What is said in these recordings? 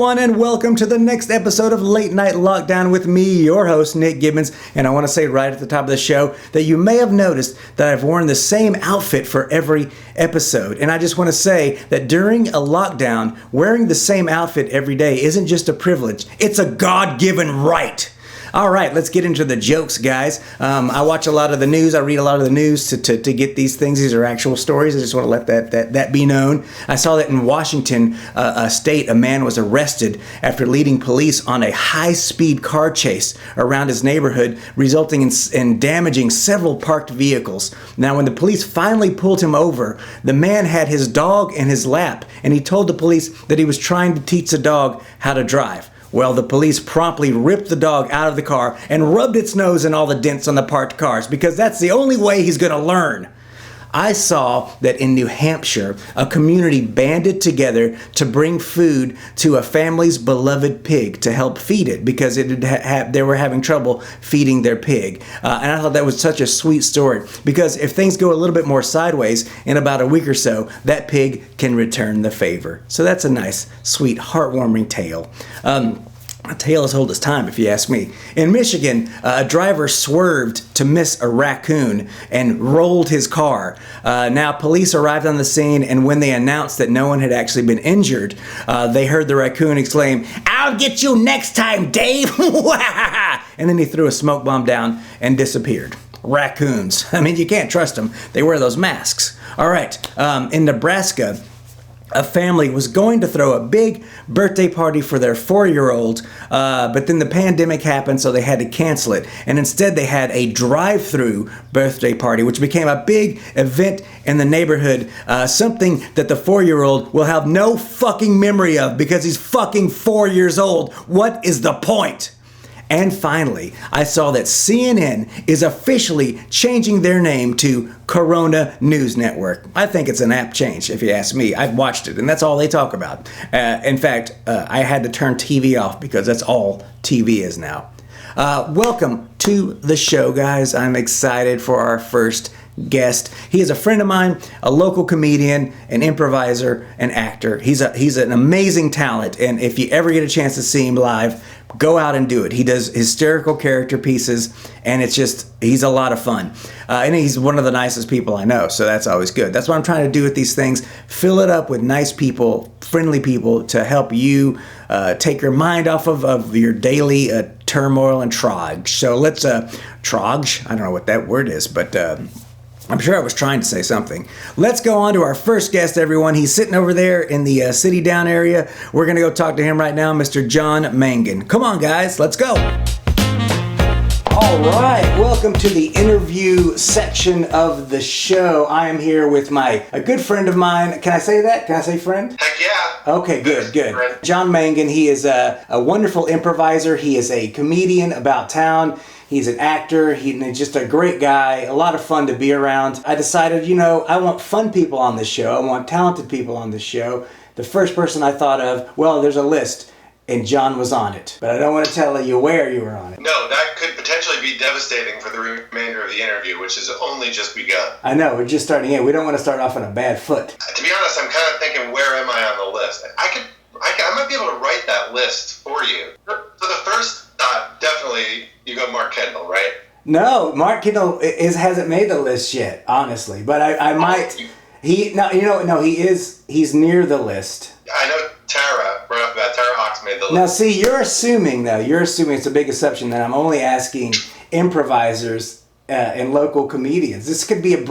everyone, and welcome to the next episode of Late Night Lockdown with me, your host, Nick Gibbons. And I want to say right at the top of the show that you may have noticed that I've worn the same outfit for every episode. And I just want to say that during a lockdown, wearing the same outfit every day isn't just a privilege, it's a God-given right. All right, let's get into the jokes, guys. I watch a lot of the news. I read a lot of the news to get these things. These are actual stories. I just want to let that be known. I saw that in Washington state, a man was arrested after leading police on a high-speed car chase around his neighborhood, resulting in damaging several parked vehicles. Now, when the police finally pulled him over, the man had his dog in his lap, and he told the police that he was trying to teach the dog how to drive. Well, the police promptly ripped the dog out of the car and rubbed its nose in all the dents on the parked cars because that's the only way he's going to learn. I saw that in New Hampshire, a community banded together to bring food to a family's beloved pig to help feed it because they were having trouble feeding their pig. And I thought that was such a sweet story because if things go a little bit more sideways in about a week or so, that pig can return the favor. So that's a nice, sweet, heartwarming tale. A tale as old as time, if you ask me. In Michigan, a driver swerved to miss a raccoon and rolled his car. Now, police arrived on the scene, and when they announced that no one had actually been injured, they heard the raccoon exclaim, "I'll get you next time, Dave!" And then he threw a smoke bomb down and disappeared. Raccoons. I mean, you can't trust them. They wear those masks. All right, in Nebraska, a family was going to throw a big birthday party for their 4-year-old, but then the pandemic happened, so they had to cancel it. And instead, they had a drive-through birthday party, which became a big event in the neighborhood, something that the 4-year-old will have no fucking memory of because he's fucking 4 years old. What is the point? And finally, I saw that CNN is officially changing their name to Corona News Network. I think it's an apt change, if you ask me. I've watched it, and that's all they talk about. In fact, I had to turn TV off because that's all TV is now. Welcome to the show, guys. I'm excited for our first guest. He is a friend of mine, a local comedian, an improviser, an actor. He's an amazing talent, and if you ever get a chance to see him live, go out and do it. He does hysterical character pieces, and he's a lot of fun. And he's one of the nicest people I know, so that's always good. That's what I'm trying to do with these things. Fill it up with nice people, friendly people to help you take your mind off of your daily turmoil and trog. So let's, trog? I don't know what that word is, but I'm sure I was trying to say something. Let's go on to our first guest, everyone. He's sitting over there in the City Down area. We're going to go talk to him right now, Mr. Jon Mangan. Come on, guys. Let's go. All right. Welcome to the interview section of the show. I am here with a good friend of mine. Can I say that? Can I say friend? Heck yeah. Okay, good. Jon Mangan. He is a wonderful improviser. He is a comedian about town. He's an actor. He's just a great guy, a lot of fun to be around. I decided, I want fun people on this show. I want talented people on this show. The first person I thought of, well, there's a list, and Jon was on it. But I don't want to tell you where you were on it. No, that could potentially be devastating for the remainder of the interview, which has only just begun. I know, we're just starting in. We don't want to start off on a bad foot. To be honest, I'm kind of thinking, where am I on the list? I might be able to write that list for you. For the first, definitely, you go Mark Kendall, right? No, Mark Kendall hasn't made the list yet, honestly. But I might. He's near the list. I know Tara, right off the bat, Tara Hawks made the list. Now, see, you're assuming it's a big assumption that I'm only asking improvisers and local comedians. This could be a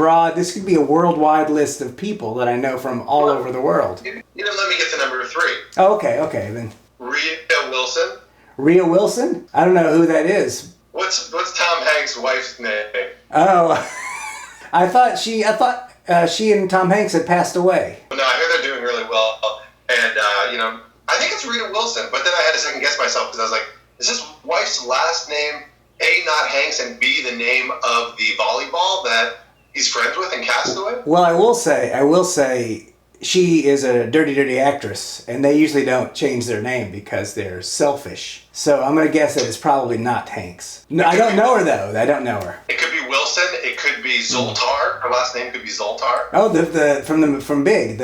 worldwide list of people that I know from all over the world. Let me get to number 3. Oh, okay, then. Rhea Wilson. Rhea Wilson? I don't know who that is. What's Tom Hanks' wife's name? Oh, I thought she and Tom Hanks had passed away. No, I hear they're doing really well, and I think it's Rita Wilson. But then I had to second guess myself because I was like, is his wife's last name A, not Hanks, and B, the name of the volleyball that he's friends with in Castaway? Well, I will say. She is a dirty actress, and they usually don't change their name because they're selfish. So I'm going to guess that it's probably not Hanks. No, I don't know her, though. I don't know her. It could be Wilson. It could be Zoltar. Her last name could be Zoltar. Oh, from Big. From Big,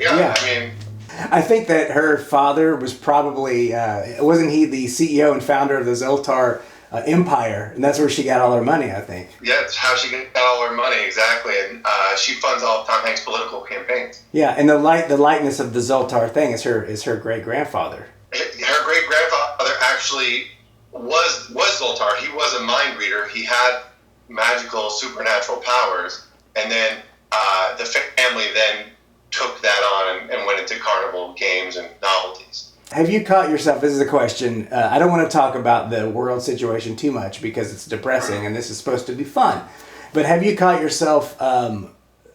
yeah. I mean, I think that her father was probably, wasn't he the CEO and founder of the Zoltar empire? And that's where she got all her money, I think. Yeah, it's how she got all her money, exactly. And she funds all of Tom Hanks' political campaigns. Yeah, and the likeness of the Zoltar thing is her great-grandfather. Her great-grandfather actually was Zoltar. He was a mind reader. He had magical, supernatural powers. And then the family then took that on and went into carnival games and novelties. Have you caught yourself, this is a question, I don't want to talk about the world situation too much because it's depressing and this is supposed to be fun, but have you caught yourself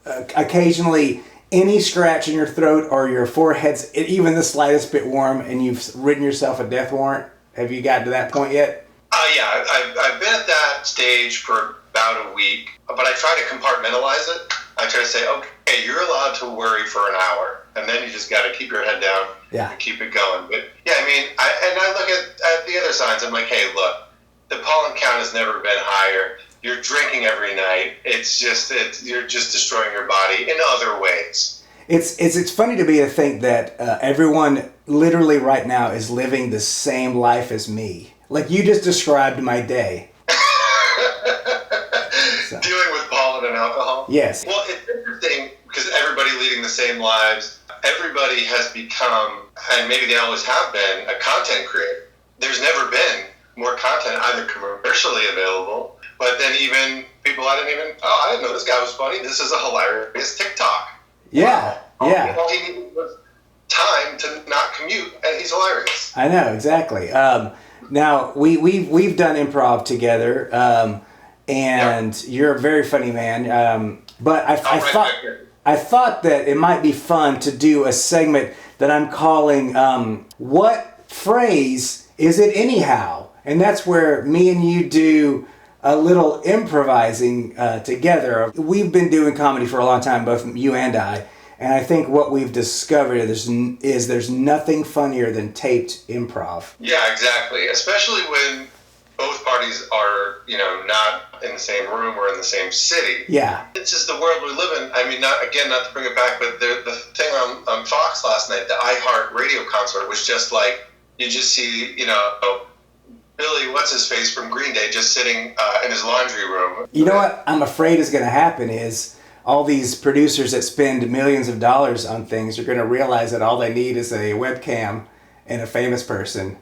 occasionally any scratch in your throat or your forehead's even the slightest bit warm and you've written yourself a death warrant? Have you gotten to that point yet? Yeah, I've been at that stage for about a week, but I try to compartmentalize it. I try to say, okay, you're allowed to worry for an hour, and then you just got to keep your head down and keep it going. But yeah, I mean, I look at the other signs. I'm like, hey, look, the pollen count has never been higher. You're drinking every night. You're just destroying your body in other ways. It's funny to me to think that everyone literally right now is living the same life as me. Like you just described my day. So. Dealing with pollen and alcohol? Yes. Well, it's interesting because everybody leading the same lives, everybody has become, and maybe they always have been, a content creator. There's never been more content either commercially available, but then even people I didn't know this guy was funny. This is a hilarious TikTok. Yeah, yeah. All he needed was time to not commute, and he's hilarious. I know, exactly. Now, we've done improv together, and you're a very funny man. But I thought that it might be fun to do a segment that I'm calling "What Phrase Is It Anyhow?" And that's where me and you do a little improvising together. We've been doing comedy for a long time, both you and I. And I think what we've discovered is there's nothing funnier than taped improv. Yeah, exactly. Especially when both parties are, not in the same room or in the same city. Yeah. It's just the world we live in. I mean, not to bring it back, but the thing on Fox last night, the iHeart radio concert was just like, you just see, Billy, what's-his-face from Green Day just sitting in his laundry room. You know what I'm afraid is going to happen is all these producers that spend millions of dollars on things are going to realize that all they need is a webcam and a famous person,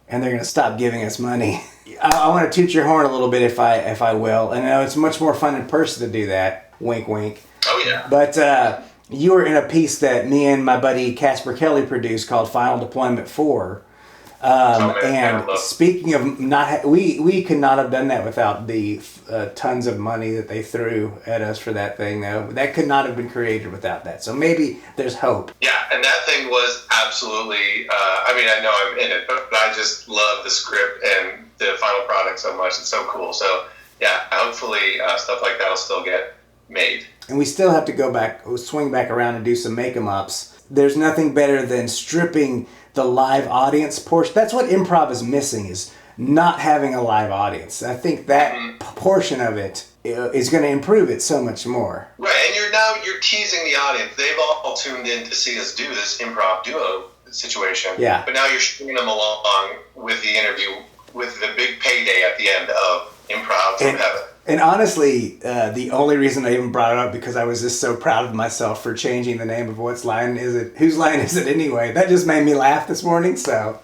and they're going to stop giving us money. I want to toot your horn a little bit if I will. And I know it's much more fun in person to do that. Wink, wink. Oh, yeah. But you were in a piece that me and my buddy Casper Kelly produced called Final Deployment 4. And speaking of we could not have done that without the tons of money that they threw at us for that thing, though. That could not have been created without that. So maybe there's hope. Yeah, and that thing was absolutely, I know I'm in it, but I just love the script and the final product so much. It's so cool. So yeah, hopefully stuff like that will still get made. And we still have to swing back around and do some make-em-ups. There's nothing better than stripping the live audience portion. That's what improv is missing, is not having a live audience. I think that portion of it is going to improve it so much more. Right, and you're teasing the audience. They've all tuned in to see us do this improv duo situation. Yeah. But now you're stringing them along with the interview, with the big payday at the end of Improv from Heaven. And honestly, the only reason I even brought it up because I was just so proud of myself for changing the name of whose line is it anyway? That just made me laugh this morning. So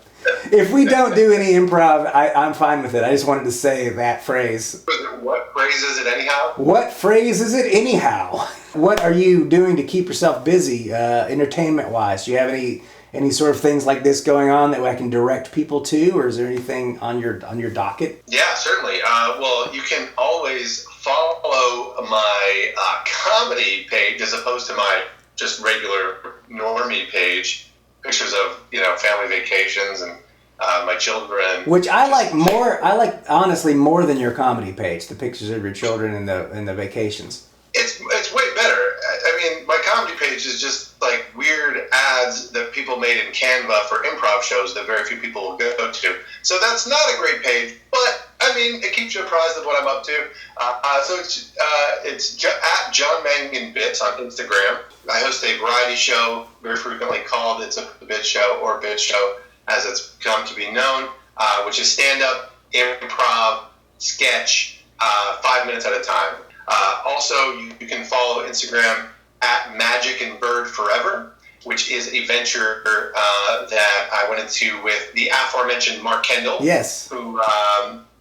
if we don't do any improv, I'm fine with it. I just wanted to say that phrase. What phrase is it anyhow? What phrase is it anyhow? What are you doing to keep yourself busy, entertainment-wise? Do you have any sort of things like this going on that I can direct people to, or is there anything on your docket? Yeah, certainly. Well, you can always follow my comedy page as opposed to my just regular normie page. Pictures of family vacations and my children. Which I like more. I like honestly more than your comedy page. The pictures of your children and the vacations. It's way better. I mean, my comedy page is just like weird ads that people made in Canva for improv shows that very few people will go to. So that's not a great page, but I mean, it keeps you apprised of what I'm up to. So it's at John Mangan Bits on Instagram. I host a variety show, very frequently called It's a Bit Show or Bit Show, as it's come to be known, which is stand-up, improv, sketch, 5 minutes at a time. Also, you can follow Instagram at Magic and Bird Forever, which is a venture that I went into with the aforementioned Mark Kendall. Yes. Who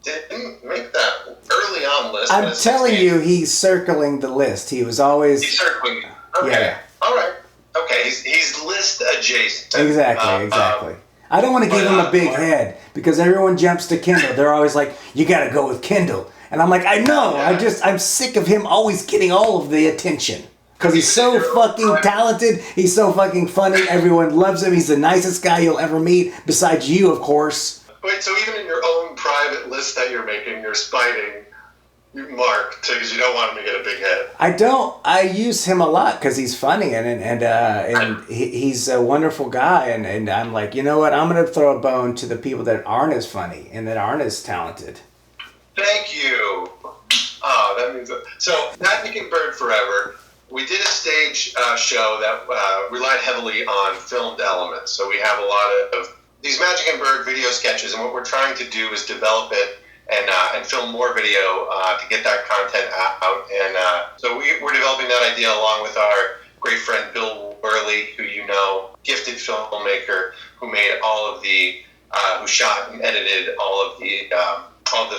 didn't make that early on list. I'm telling you, he's circling the list. He was always... He's circling. Okay. Yeah. All right. Okay. He's list adjacent. Exactly. I don't want to give him a big head because everyone jumps to Kendall. They're always like, you got to go with Kendall. And I'm like, I know. Yeah. I'm sick of him always getting all of the attention. Because he's so fucking talented. He's so fucking funny. Everyone loves him. He's the nicest guy you'll ever meet. Besides you, of course. Wait, so even in your own private list that you're making, you're spiting Mark because you don't want him to get a big head. I don't. I use him a lot because he's funny and he's a wonderful guy. And I'm like, you know what? I'm going to throw a bone to the people that aren't as funny and that aren't as talented. Thank you. Oh, that means that. So, Magic and Bird Forever, we did a stage show that relied heavily on filmed elements. So we have a lot of these Magic and Bird video sketches, and what we're trying to do is develop it and film more video to get that content out. And so we're developing that idea along with our great friend Bill Worley, who you know, gifted filmmaker who made all of the, who shot and edited all of the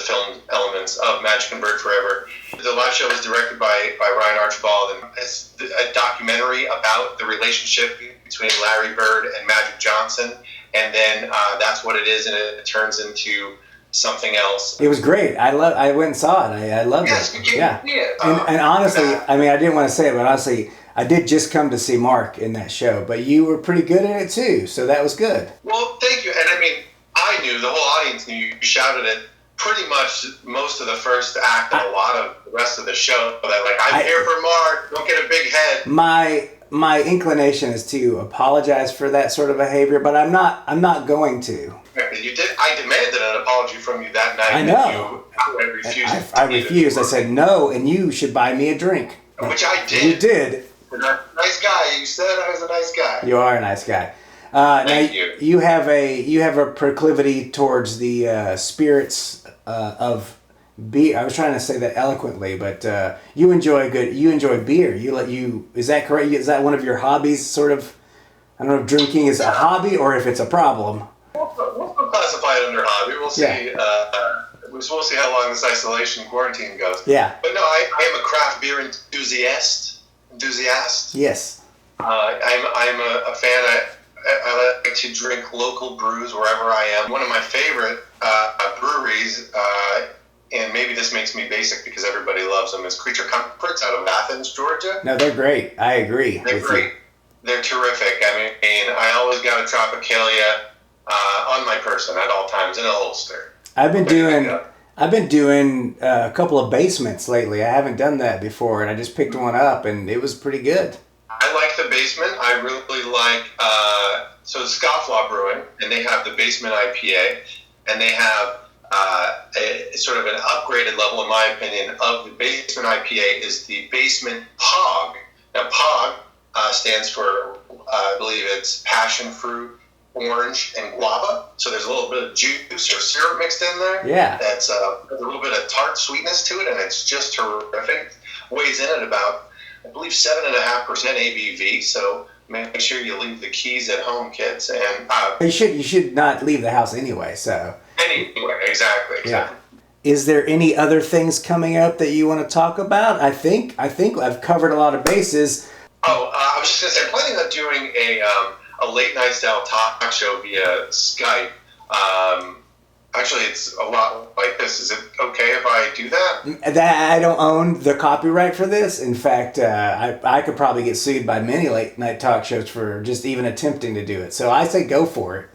film elements of Magic and Bird Forever. The live show was directed by Ryan Archibald, and it's a documentary about the relationship between Larry Bird and Magic Johnson. And then that's what it is, and it turns into something else. It was great. I went and saw it. I loved it. Yeah. And honestly, I mean, I didn't want to say it, but honestly, I did just come to see Mark in that show, but you were pretty good at it too, so that was good. Well, thank you. And I mean, I knew, the whole audience knew, you shouted it pretty much most of the first act and a lot of the rest of the show. That like, I'm here for Mark, don't get a big head. My inclination is to apologize for that sort of behavior, but I'm not going to. You did. I demanded an apology from you that night. I know. I refused. I refused. I said no, and you should buy me a drink. Which I did. You did. Nice guy. You said I was a nice guy. You are a nice guy. Thank you. You have a proclivity towards the spirits of beer. I was trying to say that eloquently, but you enjoy beer. Is that correct? Is that one of your hobbies? Sort of. I don't know if drinking is a hobby or if it's a problem. We'll classify it under hobby. We'll see. Yeah. We'll see how long this isolation quarantine goes. Yeah. But no, I am a craft beer enthusiast. Yes. I'm a fan. I like to drink local brews wherever I am. One of my favorite breweries, and maybe this makes me basic because everybody loves them, is Creature Comforts out of Athens, Georgia. No, they're great. I agree. They're great. They're terrific. I mean, I always got a Tropicalia on my person at all times in a holster. I've been doing a couple of basements lately. I haven't done that before, and I just picked one up, and it was pretty good. I like the basement. I really like, so it's Scofflaw Brewing, and they have the basement IPA, and they have a sort of an upgraded level, in my opinion, of the basement IPA is the basement POG. Now, POG stands for, I believe it's passion fruit, orange, and guava. So there's a little bit of juice or syrup mixed in there. Yeah. That's a little bit of tart sweetness to it, and it's just terrific. Weighs in at about, I believe, 7.5% ABV. So make sure you leave the keys at home, kids. And you should not leave the house anyway. So anyway, exactly. Yeah. Is there any other things coming up that you want to talk about? I think I've covered a lot of bases. I was just going to say, I'm planning on doing a late night style talk show via Skype. Actually, it's a lot like this. Is it okay if I do that? That I don't own the copyright for this. In fact, I could probably get sued by many late night talk shows for just even attempting to do it. So I say go for it.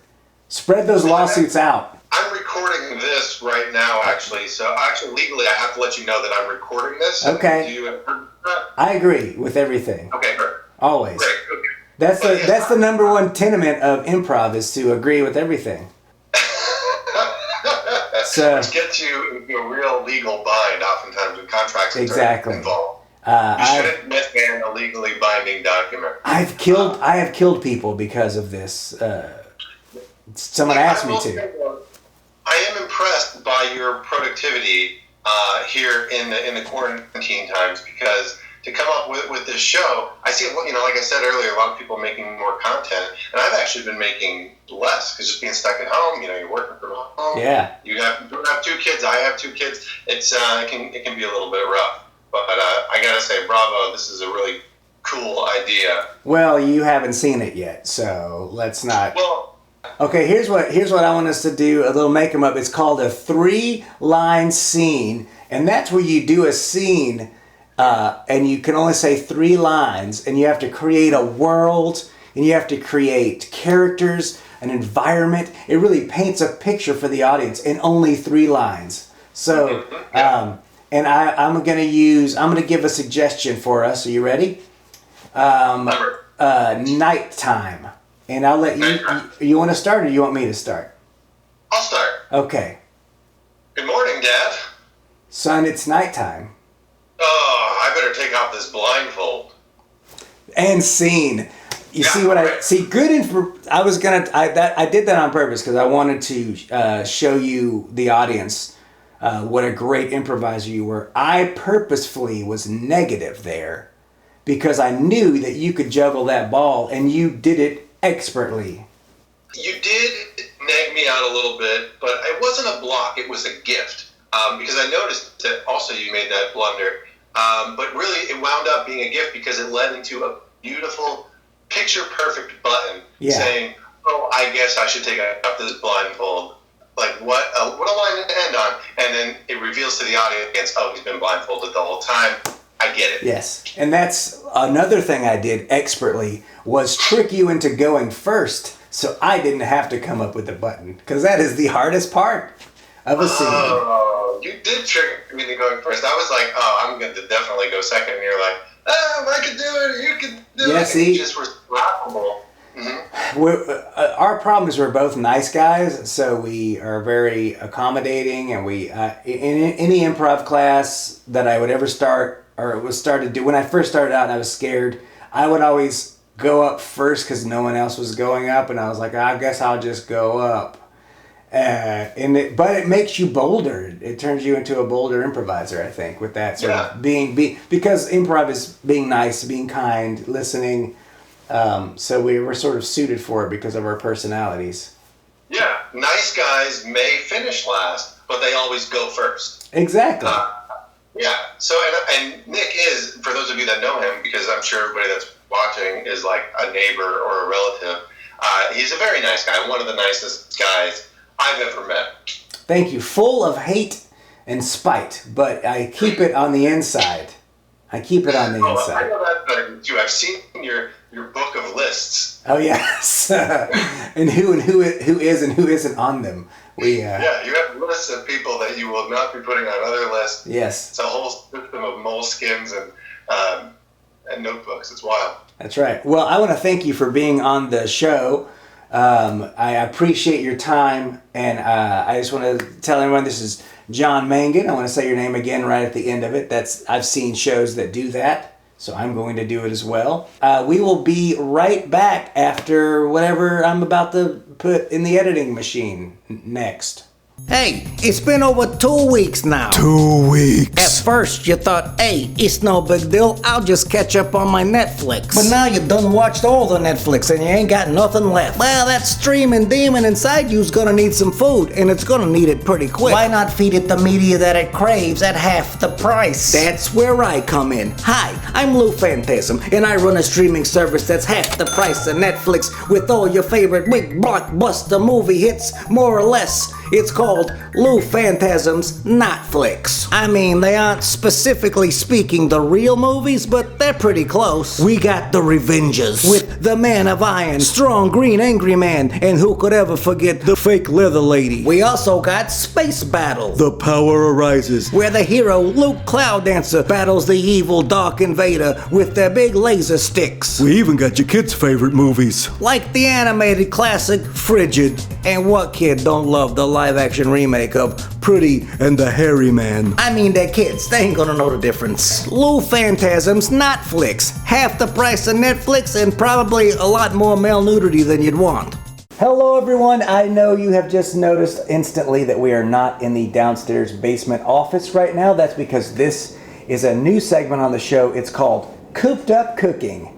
Spread those lawsuits out. I'm recording this right now, actually. So actually, legally, I have to let you know that I'm recording this. Okay. Do you agree with that? I agree with everything. Okay, great. Always. Great. Okay. That's the number one tenement of improv is to agree with everything. Which gets you into a real legal bind, oftentimes with contracts involved. You shouldn't mishandle a legally binding document. I have killed people because of this. Someone asked me to. I am impressed by your productivity here in the quarantine times, because to come up with this show, I see, like I said earlier, a lot of people making more content, and I've actually been making less because just being stuck at home. You're working from home. Yeah. You have 2 kids. I have 2 kids. It's it can be a little bit rough, but I gotta say, bravo! This is a really cool idea. Well, you haven't seen it yet, so let's not. Well. Okay, here's what I want us to do, a little make 'em up. It's called a 3-line scene, and that's where you do a scene, and you can only say 3 lines, and you have to create a world, and you have to create characters, an environment. It really paints a picture for the audience in only 3 lines. So, and I'm gonna give a suggestion for us. Are you ready? Nighttime. And I'll let you. You want to start, or you want me to start? I'll start. Okay. Good morning, Dad. Son, it's nighttime. Oh, I better take off this blindfold. And scene. You see what I see? Good info. I did that on purpose because I wanted to show you, the audience, what a great improviser you were. I purposefully was negative there because I knew that you could juggle that ball, and you did it expertly. You did nag me out a little bit, but it wasn't a block, it was a gift. Because I noticed that also you made that blunder. But really it wound up being a gift because it led into a beautiful, picture-perfect button saying, oh, I guess I should take off this blindfold. Like, what a line to end on. And then it reveals to the audience, oh, he's been blindfolded the whole time. I get it. Yes. And that's another thing I did expertly, was trick you into going first, so I didn't have to come up with the button, because that is the hardest part of a scene. Oh, you did trick me into going first. I was like, oh, I'm going to definitely go second, and you're like, oh, I can do it, you can do it. See? You just were laughable. Mm-hmm. Our problem is we're both nice guys, so we are very accommodating, and we in any improv class that I would ever start, or was started to do, when I first started out and I was scared, I would always go up first because no one else was going up, and I was like, I guess I'll just go up. But it makes you bolder. It turns you into a bolder improviser, I think, with that sort of being because improv is being nice, being kind, listening. So we were sort of suited for it because of our personalities. Yeah, nice guys may finish last, but they always go first. Exactly. Yeah. So, and Nick is, for those of you that know him, because I'm sure everybody that's watching is like a neighbor or a relative, he's a very nice guy, one of the nicest guys I've ever met. Thank you. Full of hate and spite, but I keep it on the inside. I know that too. I've seen your book of lists. Oh yes, and who is and who isn't on them. Yeah, you have lists of people that you will not be putting on other lists. Yes, it's a whole system of moleskins and notebooks. It's wild. That's right. Well, I want to thank you for being on the show. I appreciate your time, and I just want to tell everyone this is John Mangan. I want to say your name again right at the end of it. I've seen shows that do that, so I'm going to do it as well. We will be right back after whatever I'm about to put in the editing machine next. Hey, it's been over 2 weeks now. 2 weeks. At first you thought, hey, it's no big deal, I'll just catch up on my Netflix. But now you done watched all the Netflix and you ain't got nothing left. Well, that streaming demon inside you's gonna need some food, and it's gonna need it pretty quick. Why not feed it the media that it craves at half the price? That's where I come in. Hi, I'm Lou Phantasm, and I run a streaming service that's half the price of Netflix with all your favorite big blockbuster movie hits, more or less. It's called Lou Phantasm's Notflix. I mean, they aren't specifically speaking the real movies, but they're pretty close. We got The Revengers with the Man of Iron, strong green angry man, and who could ever forget the fake leather lady. We also got Space Battle, The Power Arises, where the hero Luke Cloud Dancer battles the evil Dark Invader with their big laser sticks. We even got your kids' favorite movies, like the animated classic Frigid. And what kid don't love the live-action remake of Pretty and the Hairy Man. I mean, they're kids. They ain't gonna know the difference. Lou Phantasm's not flicks. Half the price of Netflix and probably a lot more male nudity than you'd want. Hello everyone, I know you have just noticed instantly that we are not in the downstairs basement office right now. That's because this is a new segment on the show. It's called Cooped Up Cooking.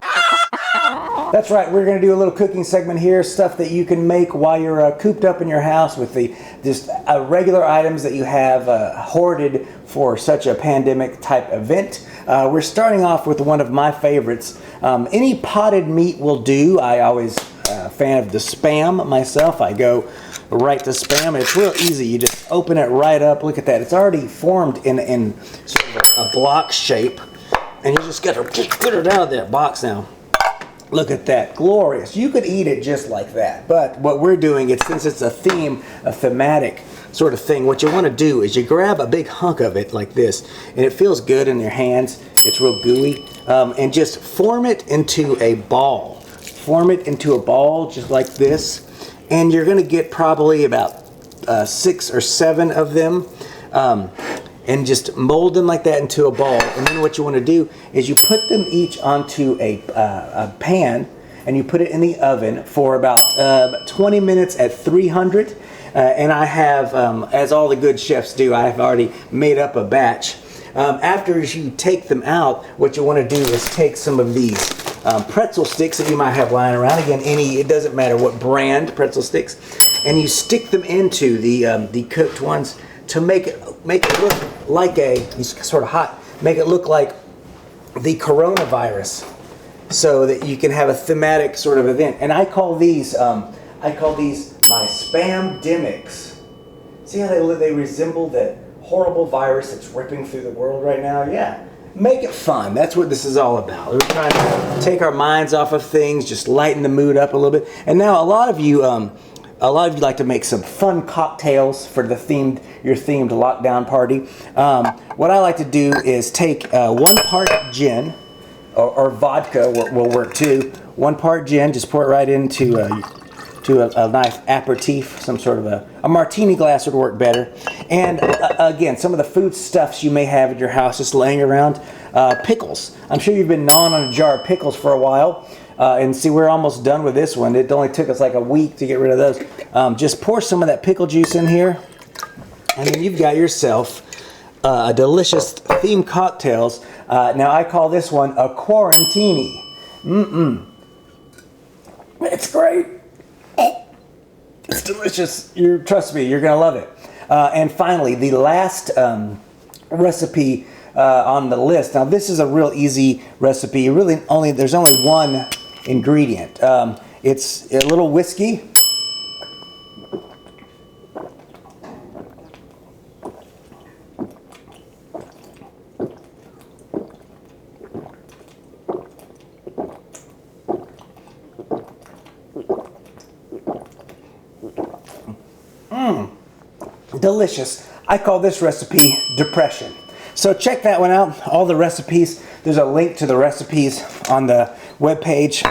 That's right, we're going to do a little cooking segment here, stuff that you can make while you're cooped up in your house with the just regular items that you have hoarded for such a pandemic type event. We're starting off with one of my favorites. Any potted meat will do. I always a fan of the Spam myself. I go right to Spam. It's real easy. You just open it right up. Look at that. It's already formed in sort of a block shape. And you just got to get it out of that box now. Look at that. Glorious. You could eat it just like that. But what we're doing is, since it's a thematic sort of thing, what you want to do is you grab a big hunk of it like this, and it feels good in your hands. It's real gooey. And just form it into a ball. Form it into a ball just like this, and you're going to get probably about 6 or 7 of them, and just mold them like that into a ball. And then what you want to do is you put them each onto a pan, and you put it in the oven for about 20 minutes at 300. And I have, as all the good chefs do, I have already made up a batch. After you take them out, what you want to do is take some of these pretzel sticks that you might have lying around. Again, it doesn't matter what brand pretzel sticks, and you stick them into the cooked ones to make it look like it's sort of hot. Make it look like the coronavirus, so that you can have a thematic sort of event. And I call these my Spam Demics. See how they resemble that horrible virus that's ripping through the world right now? Yeah. Make it fun. That's what this is all about. We're trying to take our minds off of things, just lighten the mood up a little bit. And now a lot of you like to make some fun cocktails for your themed lockdown party. What I like to do is take 1 part gin, or vodka will work too. 1 part gin, just pour it right into a nice aperitif. Some sort of a martini glass would work better. And again, some of the foodstuffs you may have at your house just laying around. Pickles. I'm sure you've been gnawing on a jar of pickles for a while. And see, we're almost done with this one. It only took us like a week to get rid of those. Just pour some of that pickle juice in here, and then you've got yourself a delicious themed cocktails. Now I call this one a quarantini. It's great. It's delicious. Trust me, you're gonna love it. And finally, the last recipe on the list. Now, this is a real easy recipe. There's only one ingredient. It's a little whiskey. Delicious. I call this recipe Depression. So check that one out. All the recipes. There's a link to the recipes on the webpage.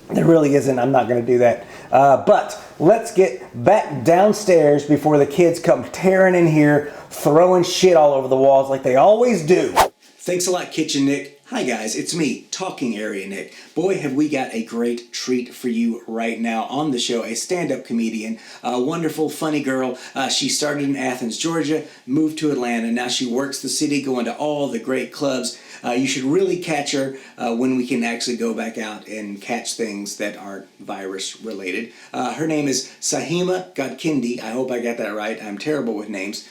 There really isn't. I'm not going to do that. But let's get back downstairs before the kids come tearing in here, throwing shit all over the walls like they always do. Thanks a lot, Kitchen Nick. Hi guys, it's me, Talking Area Nick. Boy, have we got a great treat for you right now on the show. A stand-up comedian, a wonderful, funny girl. She started in Athens, Georgia, moved to Atlanta. Now she works the city, going to all the great clubs. You should really catch her when we can actually go back out and catch things that are virus-related. Her name is Sahima Godkhindi. I hope I got that right. I'm terrible with names.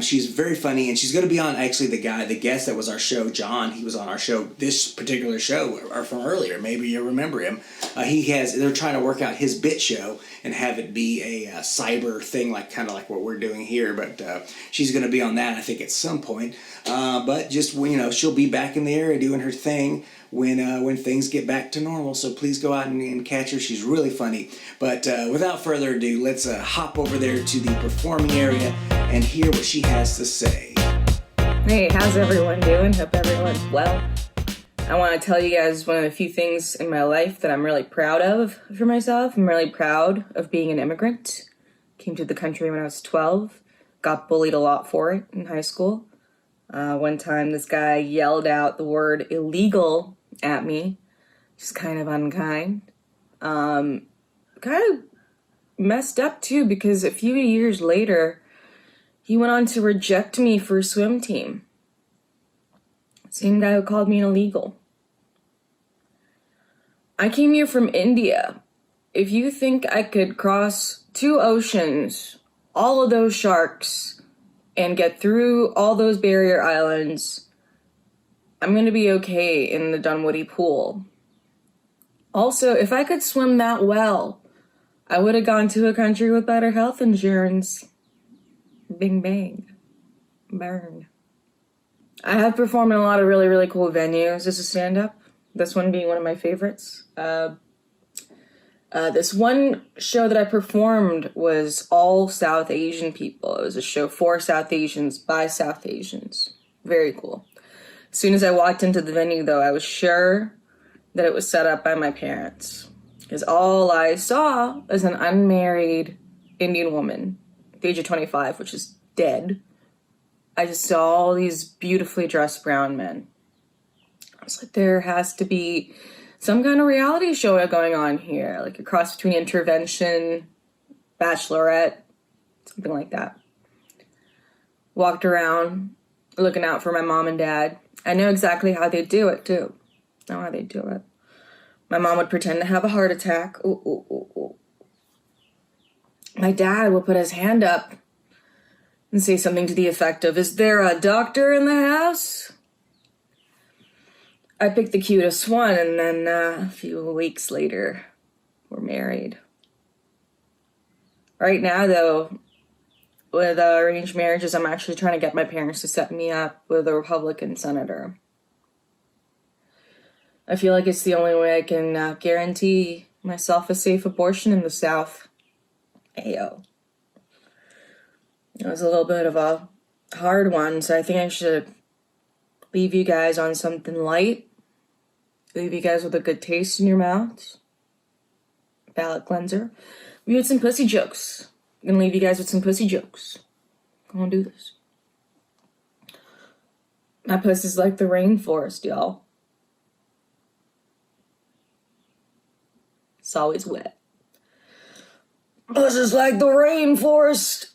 She's very funny, and she's going to be on actually the guest that was our show, John. He was on our show, this particular show, or from earlier. Maybe you remember him. They're trying to work out his bit show and have it be a cyber thing, kind of like what we're doing here. But she's going to be on that, I think, at some point. But just she'll be back in the area doing her thing when things get back to normal. So please go out and catch her. She's really funny. But without further ado, let's hop over there to the performing area and hear what she has to say. Hey, how's everyone doing? Hope everyone's well. I want to tell you guys one of the few things in my life that I'm really proud of for myself. I'm really proud of being an immigrant Came to the country when I was 12. Got bullied a lot for it in high school. One time this guy yelled out the word illegal at me, which is kind of unkind. Kind of messed up too, because a few years later, he went on to reject me for a swim team. Same guy who called me an illegal. I came here from India. If you think I could cross 2 oceans, all of those sharks, and get through all those barrier islands, I'm going to be okay in the Dunwoody pool. Also, if I could swim that well, I would have gone to a country with better health insurance. Bing bang. Burn. I have performed in a lot of really, really cool venues as a stand-up. This one being one of my favorites. This one show that I performed was all South Asian people. It was a show for South Asians by South Asians. Very cool. As soon as I walked into the venue, though, I was sure that it was set up by my parents. Because all I saw was an unmarried Indian woman, at the age of 25, which is dead. I just saw all these beautifully dressed brown men. I was like, there has to be some kind of reality show going on here, like a cross between Intervention, Bachelorette, something like that. Walked around, looking out for my mom and dad. I know exactly how they do it, too. I know how they do it. My mom would pretend to have a heart attack. Ooh, ooh, ooh, ooh. My dad would put his hand up and say something to the effect of, "Is there a doctor in the house?" I picked the cutest one, and then a few weeks later, we're married. Right now, though, with arranged marriages, I'm actually trying to get my parents to set me up with a Republican senator. I feel like it's the only way I can guarantee myself a safe abortion in the South. Ayo. It was a little bit of a hard one, so I think I should leave you guys on something light. Leave you guys with a good taste in your mouths. Palate cleanser. We had some pussy jokes. I'm gonna leave you guys with some pussy jokes. Come on, do this. My pussy's like the rainforest, y'all. It's always wet. Pussy's like the rainforest.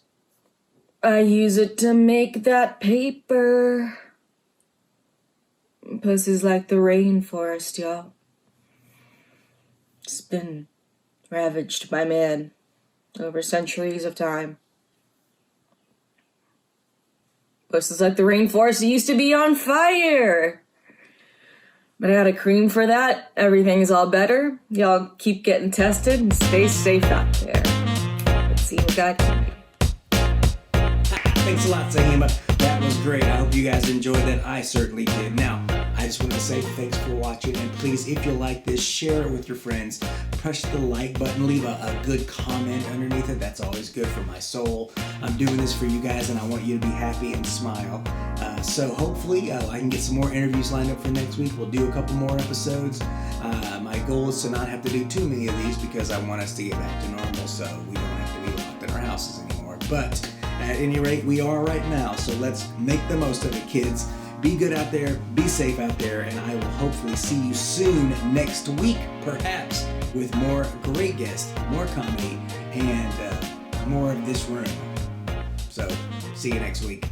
I use it to make that paper. Pussy's like the rainforest, y'all. It's been ravaged by man over centuries of time. Pussy's like the rainforest. It used to be on fire. But I got a cream for that. Everything's all better. Y'all keep getting tested and stay safe out there. Let's see what God can do. Thanks a lot, Sahima. That was great. I hope you guys enjoyed that. I certainly did. Now, I just want to say thanks for watching, and please, if you like this, share it with your friends. Push the like button, leave a good comment underneath it. That's always good for my soul. I'm doing this for you guys, and I want you to be happy and smile. So hopefully, I can get some more interviews lined up for next week. We'll do a couple more episodes. My goal is to not have to do too many of these because I want us to get back to normal, so we don't have to be locked in our houses anymore. But at any rate, we are right now, so let's make the most of it, kids. Be good out there, be safe out there, and I will hopefully see you soon next week, perhaps, with more great guests, more comedy, and more of this room. So, see you next week.